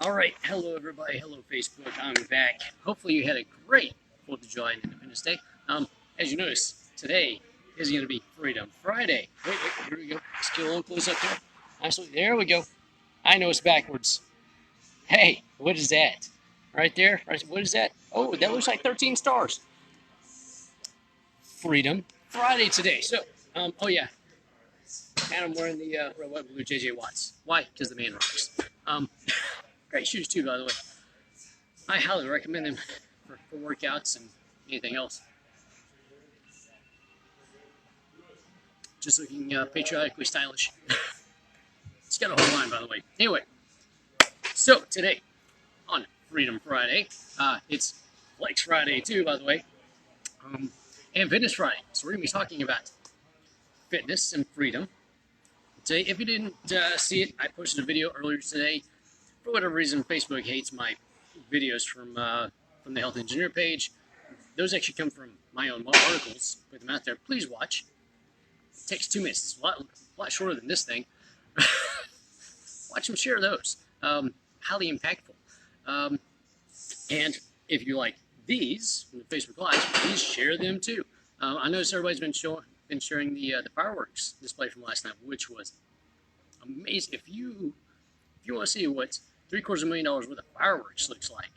All right, hello everybody, hello Facebook. I'm back. Hopefully you had a great 4th of July and Independence Day. As you notice, today is going to be Freedom Friday. Wait, here we go. Let's get a little close up here. Absolutely, there we go. I know it's backwards. Hey, what is that? Right there. Right, what is that? Oh, that looks like 13 stars. Freedom Friday today. So, oh yeah, and I'm wearing the red, white, blue JJ Watts. Why? Because the man rocks. Great shoes too, by the way. I highly recommend them for workouts and anything else. Just looking patriotically stylish. It's got a whole line, by the way. Anyway, so today on Freedom Friday, it's Flex Friday too, by the way, and Fitness Friday. So we're going to be talking about fitness and freedom. Today, if you didn't see it, I posted a video earlier today. For whatever reason, Facebook hates my videos from the Health Engineer page. Those actually come from my own articles. Put them out there. Please watch. It takes 2 minutes. It's a lot shorter than this thing. Watch them share those. Highly impactful. And if you like these from the Facebook Live, please share them too. I noticed everybody's been sharing the fireworks display from last night, which was amazing. If you want to see what $750,000 worth of fireworks looks like,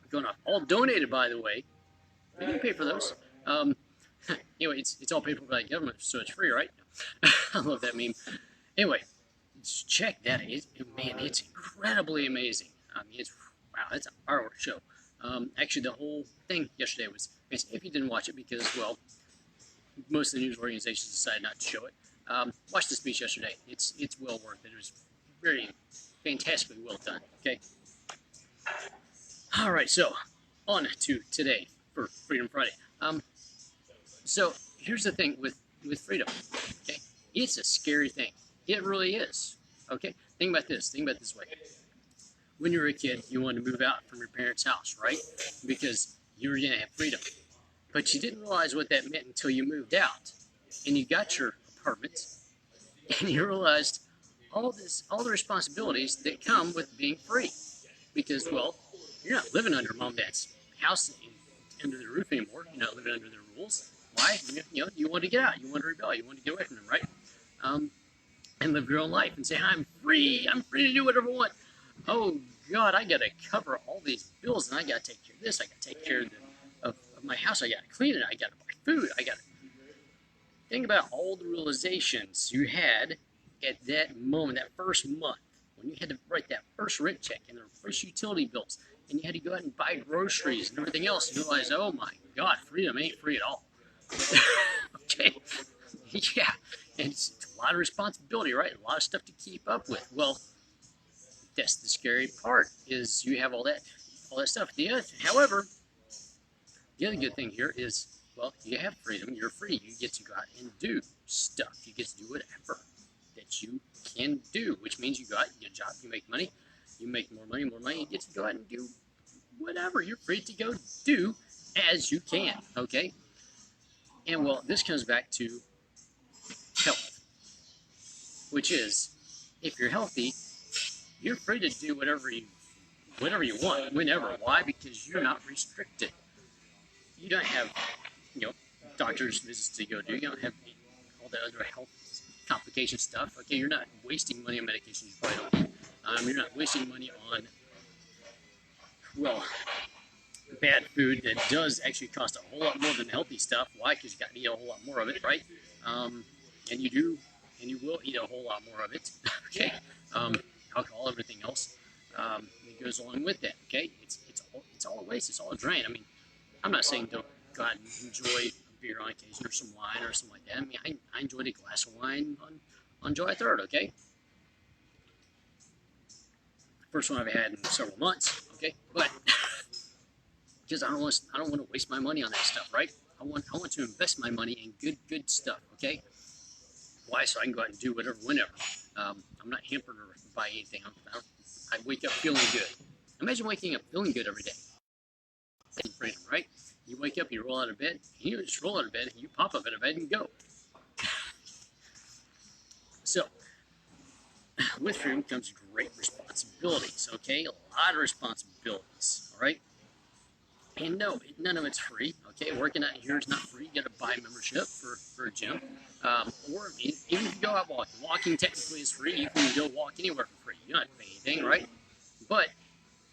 going off, all donated, by the way. We didn't pay for those. Anyway, it's all paid for by the government, so it's free, right? I love that meme. Anyway, check that. Man, it's incredibly amazing. I mean, wow, that's a fireworks show. Actually, the whole thing yesterday was amazing. If you didn't watch it, because well, most of the news organizations decided not to show it. Watch the speech yesterday. It's well worth it. It was very fantastically well done. Okay. All right, so on to today for Freedom Friday. So here's the thing with freedom. Okay, it's a scary thing. It really is. Okay, think about this. Think about it this way. When you were a kid, you wanted to move out from your parents' house, right? Because you were gonna have freedom. But you didn't realize what that meant until you moved out and you got your apartment, and you realized all the responsibilities that come with being free. Because well, you're not living under mom and dad's house under the roof anymore. You're not living under their rules. Why? You want to get out. You want to rebel. You want to get away from them, right? And live your own life and say, I'm free. I'm free to do whatever I want. Oh God, I got to cover all these bills, and I got to take care of this. I got to take care of my house. I got to clean it. I got to buy food. I got to think about all the realizations you had at that moment, that first month, when you had to write that first rent check and the first utility bills, and you had to go out and buy groceries and everything else, and you realize, oh my God, freedom ain't free at all. Okay, yeah, and it's a lot of responsibility, right? A lot of stuff to keep up with. Well, that's the scary part, is you have all that stuff. However, the other good thing here is, well, you have freedom. You're free. You get to go out and do stuff. You get to do whatever that you can do, which means you go out, you get a job, you make money, you make more money, you get to go out and do whatever. You're free to go do as you can, okay? And well, this comes back to health, which is, if you're healthy, you're free to do whatever you want, whenever. Why? Because you're not restricted. You don't have, doctor's visits to go do. You don't have all the other health complication stuff. Okay, you're not wasting money on medications you probably don't need. You're not wasting money on, well, bad food that does actually cost a whole lot more than healthy stuff. Why? Because you got to eat a whole lot more of it, right? And you do, and you will eat a whole lot more of it. Okay, alcohol, everything else that goes along with that. Okay, it's all a waste. It's all a drain. I mean, I'm not saying don't go out and enjoy a beer on occasion or some wine or something like that. I mean, I enjoyed a glass of wine on July 3rd. Okay, first one I've had in several months. Okay, but because I don't want to waste my money on that stuff, right? I want to invest my money in good stuff. Okay, why? So I can go out and do whatever, whenever. I'm not hampered by anything. I wake up feeling good. Imagine waking up feeling good every day. That's freedom, right? You wake up, you roll out of bed, and you just roll out of bed, and you pop up out of bed and go. So, with freedom comes great responsibilities, okay? A lot of responsibilities, all right? And no, none of it's free, okay? Working out here is not free. You got to buy a membership for a gym. Or even if you go out walking, walking technically is free. You can go walk anywhere for free. You don't have to pay anything, right? But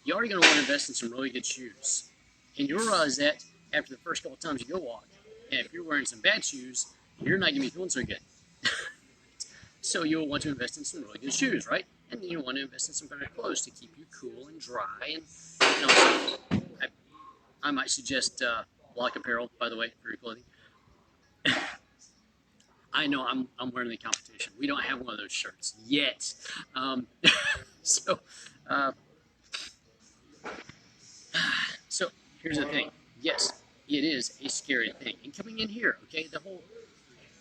you're already going to want to invest in some really good shoes. And you'll realize that after the first couple of times you go walk. And if you're wearing some bad shoes, you're not going to be feeling so good. So you'll want to invest in some really good shoes, right? And then you'll want to invest in some better clothes to keep you cool and dry. And, you know, I might suggest Block Apparel, by the way, for your clothing. I know I'm wearing the competition. We don't have one of those shirts yet. So, uh, so here's the thing. Yes, it is a scary thing. And coming in here, okay, the whole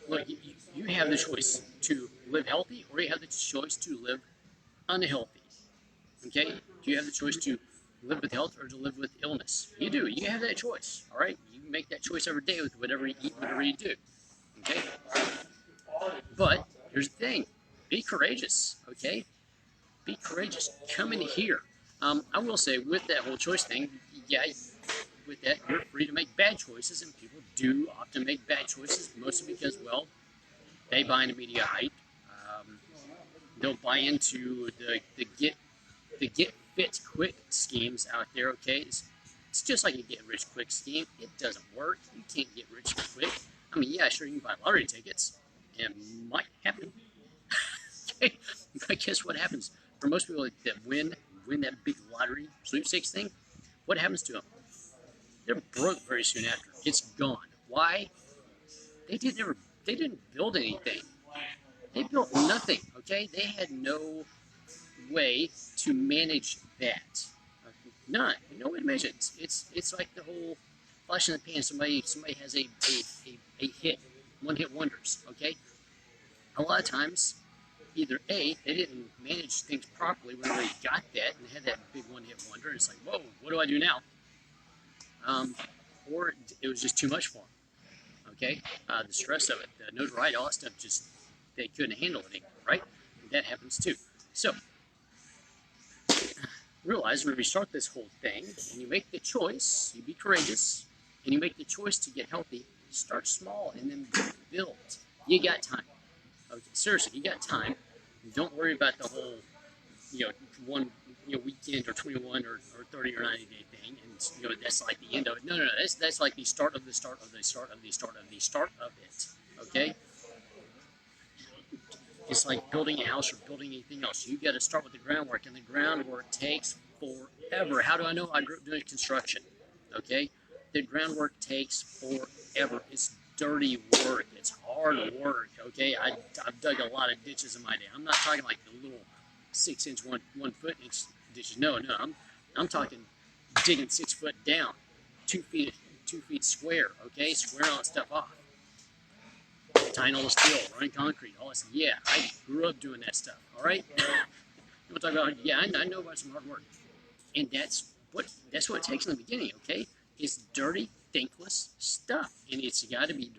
look, you have the choice to live healthy or you have the choice to live unhealthy. Okay? Do you have the choice to live with health or to live with illness? You do. You have that choice. All right? You make that choice every day with whatever you eat, whatever you do. Okay? But here's the thing. Be courageous. Okay? Be courageous. Come in here. I will say with that whole choice thing, yeah, with that, you're free to make bad choices, and people do often make bad choices, mostly because, well, they buy into media hype. They'll buy into the get fit quick schemes out there. Okay, it's just like a get rich quick scheme. It doesn't work. You can't get rich quick. I mean, yeah, sure, you can buy lottery tickets, and it might happen. Okay, but guess what happens for most people that win that big lottery sweepstakes thing? What happens to them? They're broke very soon after. It's gone. Why? They didn't build anything. They built nothing. Okay, they had no way to manage that. None. No way to manage it. It's like the whole flash in the pan. Somebody has a hit, one hit wonders. Okay, a lot of times, either A, they didn't manage things properly when they got that and had that big one hit wonder. And it's like, whoa, what do I do now? Or it was just too much for them. Okay, the stress of it, the notoriety, all that stuff, just they couldn't handle it anymore, right? That happens too. So realize when we start this whole thing, and you make the choice, you be courageous, and you make the choice to get healthy. Start small and then build. You got time. Okay, seriously, you got time. Don't worry about the whole, one weekend or 21 or 30 or 90 day thing, and that's like the end of it. No, that's like the start of the start of the start of the start of the start of it. Okay. It's like building a house or building anything else. You got to start with the groundwork, and the groundwork takes forever. How do I know? I grew up doing construction. Okay, the groundwork takes forever. It's dirty work. It's hard work. Okay, I've dug a lot of ditches in my day. I'm not talking like the little 6-inch, 1 foot inch ditches. No, I'm talking digging 6 foot down, 2 feet square. Okay, squaring all that stuff off. Tying all the steel, running concrete, all this. Yeah, I grew up doing that stuff. All right. We'll talk about. Yeah, I know about some hard work, and that's what it takes in the beginning. Okay, it's dirty, thankless stuff, and it's got to be.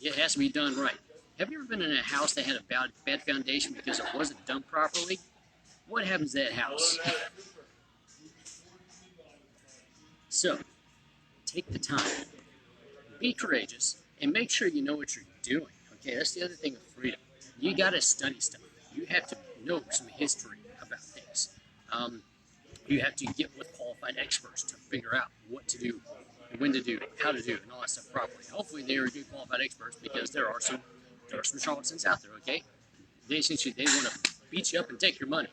It has to be done right. Have you ever been in a house that had a bad foundation because it wasn't done properly? What happens to that house? So, take the time, be courageous, and make sure you know what you're doing. Okay, that's the other thing with freedom. You got to study stuff. You have to know some history about things. You have to get with qualified experts to figure out what to do, when to do, how to do, and all that stuff properly. Hopefully, they are good qualified experts because there are some charlatans out there. Okay, they want to beat you up and take your money,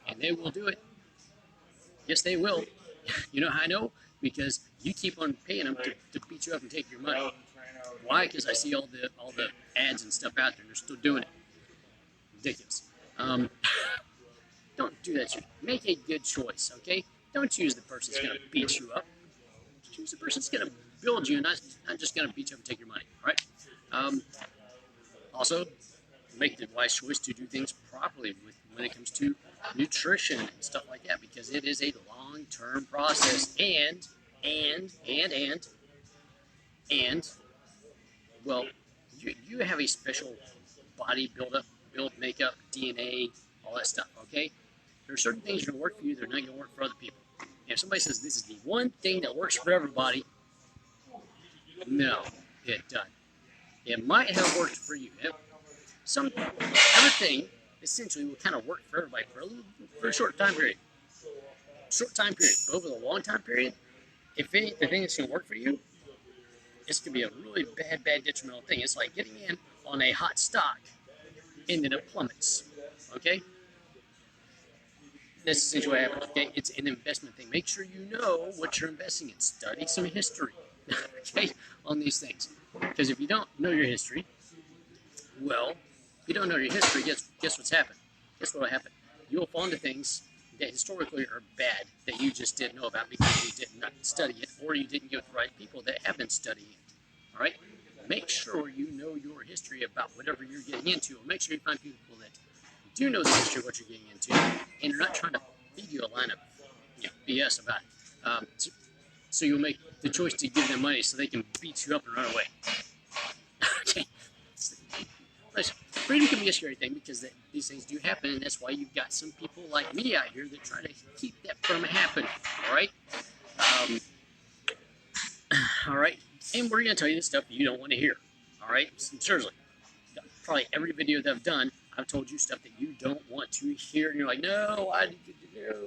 and they will do it. Yes, they will. You know how I know? Because you keep on paying them to beat you up and take your money. Why? Because I see all the ads and stuff out there, and they're still doing it. Ridiculous. Don't do that shit. Make a good choice, okay? Don't choose the person that's going to beat you up. Choose the person that's going to build you, and not just going to beat you up and take your money, right? Also, make the wise choice to do things properly when it comes to nutrition and stuff like that, because it is a long-term process, and well, you have a special body build makeup, DNA, all that stuff, okay? There are certain things that are going to work for you, they're not going to work for other people. And if somebody says this is the one thing that works for everybody, no, it doesn't. It might have worked for you. Everything essentially will kind of work for everybody for a short time period. But over the long time period, if the thing that's going to work for you, it's going to be a really bad detrimental thing. It's like getting in on a hot stock and then it plummets. Okay? That's essentially what happens. Okay? It's an investment thing. Make sure you know what you're investing in. Study some history, okay, on these things. Because if you don't know your history, well, if you don't know your history, guess what's happened? Guess what will happen? You'll fall into things that historically are bad that you just didn't know about because you did not study it, or you didn't get with the right people that have been studying it. All right? Make sure you know your history about whatever you're getting into, or make sure you find people that do know the history of what you're getting into, and they're not trying to feed you a line of BS about it. So you'll make the choice to give them money so they can beat you up and run away. Okay. Listen, freedom can be a scary thing because these things do happen, and that's why you've got some people like me out here that try to keep that from happening. All right. All right. And we're going to tell you the stuff you don't want to hear. All right. Seriously. Probably every video that I've done, I've told you stuff that you don't want to hear, and you're like, no, no.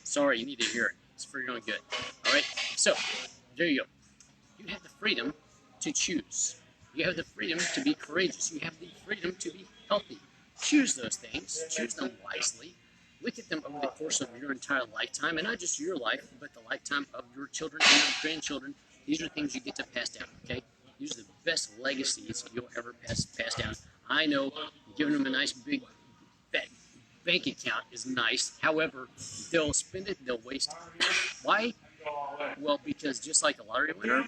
Sorry, you need to hear it. It's for your own good. All right? So, there you go. You have the freedom to choose. You have the freedom to be courageous. You have the freedom to be healthy. Choose those things. Choose them wisely. Look at them over the course of your entire lifetime, and not just your life, but the lifetime of your children and your grandchildren. These are things you get to pass down, okay? These are the best legacies you'll ever pass down. I know giving them a nice big bank account is nice. However, they'll spend it, they'll waste it. Why? Well, because just like a lottery winner,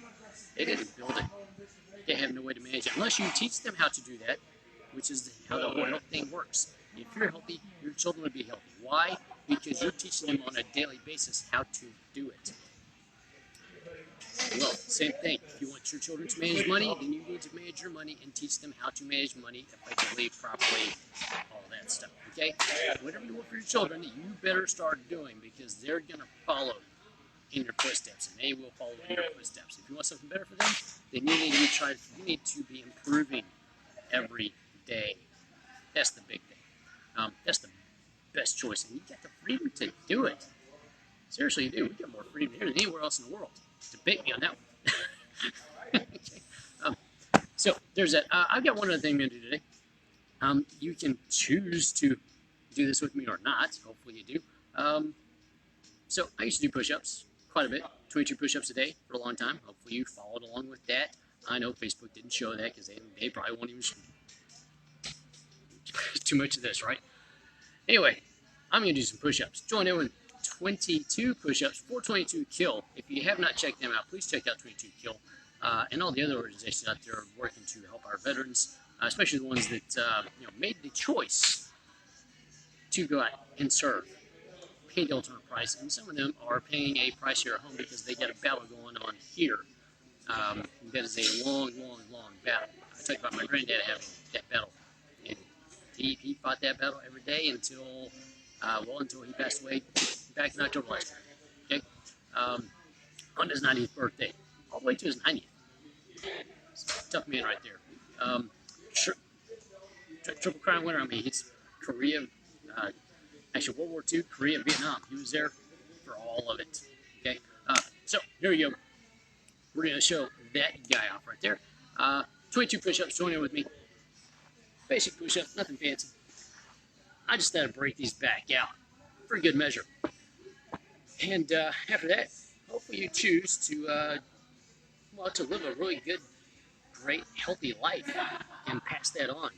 they didn't build it. They have no way to manage it. Unless you teach them how to do that, which is how the whole health thing works. If you're healthy, your children will be healthy. Why? Because you're teaching them on a daily basis how to do it. Well, same thing. If you want your children to manage money, then you need to manage your money and teach them how to manage money effectively, properly, all that stuff. Okay? Whatever you want for your children, you better start doing because they're going to follow in your footsteps, and they will follow in your footsteps. If you want something better for them, then you need to be improving every day. That's the big thing. That's the best choice, and you got the freedom to do it. Seriously, you do. We got more freedom here than anywhere else in the world. Debate me on that one. Okay. So there's that. I've got one other thing I'm going to do today. You can choose to do this with me or not. Hopefully you do. So I used to do push-ups quite a bit, 22 push-ups a day for a long time. Hopefully you followed along with that. I know Facebook didn't show that because they probably won't even show too much of this, right? Anyway, I'm going to do some push-ups. Join in with 22 push-ups, 422 Kill. If you have not checked them out, please check out 22 Kill and all the other organizations out there working to help our veterans, especially the ones that made the choice to go out and serve, pay the ultimate price, and some of them are paying a price here at home because they got a battle going on here. That is a long battle. I talked about my granddad having that battle, and he fought that battle every day until he passed away back in October last year. Okay, on his 90th birthday, all the way to his 90th. Tough man right there. Triple Crown winner. I mean, he's Korea, actually World War II, Korea, Vietnam. He was there for all of it. Okay, so here we go. We're going to show that guy off right there. 22 push-ups. Join in with me. Basic push-up, nothing fancy. I just thought I'd break these back out for good measure. And after that, hopefully you choose to live a really good, great, healthy life and pass that on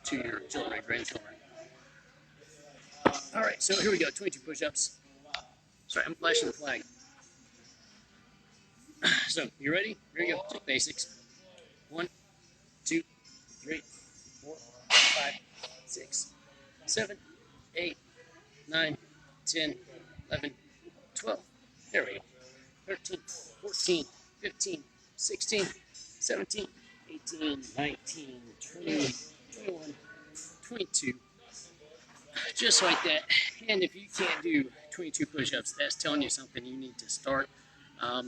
to your children and grandchildren. All right, so here we go, 22 push-ups. Sorry, I'm flashing the flag. So, you ready? Here we go, just basics. 1, 2, 3, 4, 5, 6, 7, 8, 9, 10, 11, 12. There we go. 13, 14, 15, 16, 17, 18, 19, 20, 21, 22, just like that. And if you can't do 22 push-ups, that's telling you something. You need to start. Oh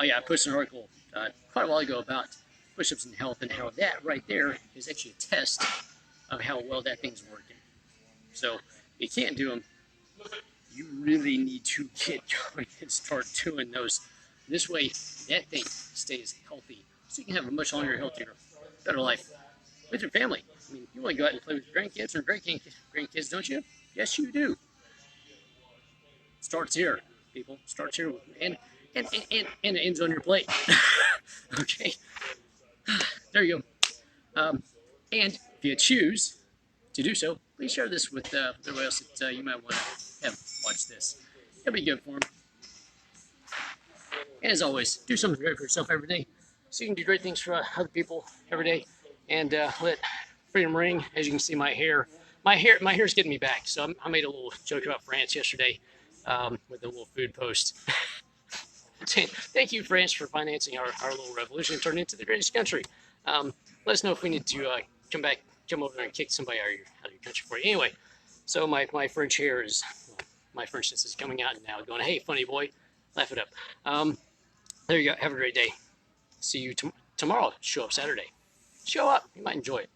yeah, I posted an article quite a while ago about push-ups and health, and how that right there is actually a test of how well that thing's working. So if you can't do them, you really need to get going and start doing those. This way, that thing stays healthy, so you can have a much longer, healthier, better life with your family. I mean, you want to go out and play with your grandkids or grandkids, don't you? Yes, you do. Starts here, people. Starts here, and it ends on your plate. Okay, there you go. And if you choose to do so, please share this with everybody else that you might want to have watch this. It'll be good for them. And as always, do something great for yourself every day, so you can do great things for other people every day. And let freedom ring. As you can see, my hair's getting me back. So I made a little joke about France yesterday with a little food post. Thank you, France, for financing our little revolution and turn it into the greatest country. Let us know if we need to come over there and kick somebody out of your country for you. Anyway, so my French hair is, my Frenchness is coming out now, going, hey, funny boy, laugh it up. There you go. Have a great day. See you tomorrow. Show up Saturday. Show up. You might enjoy it.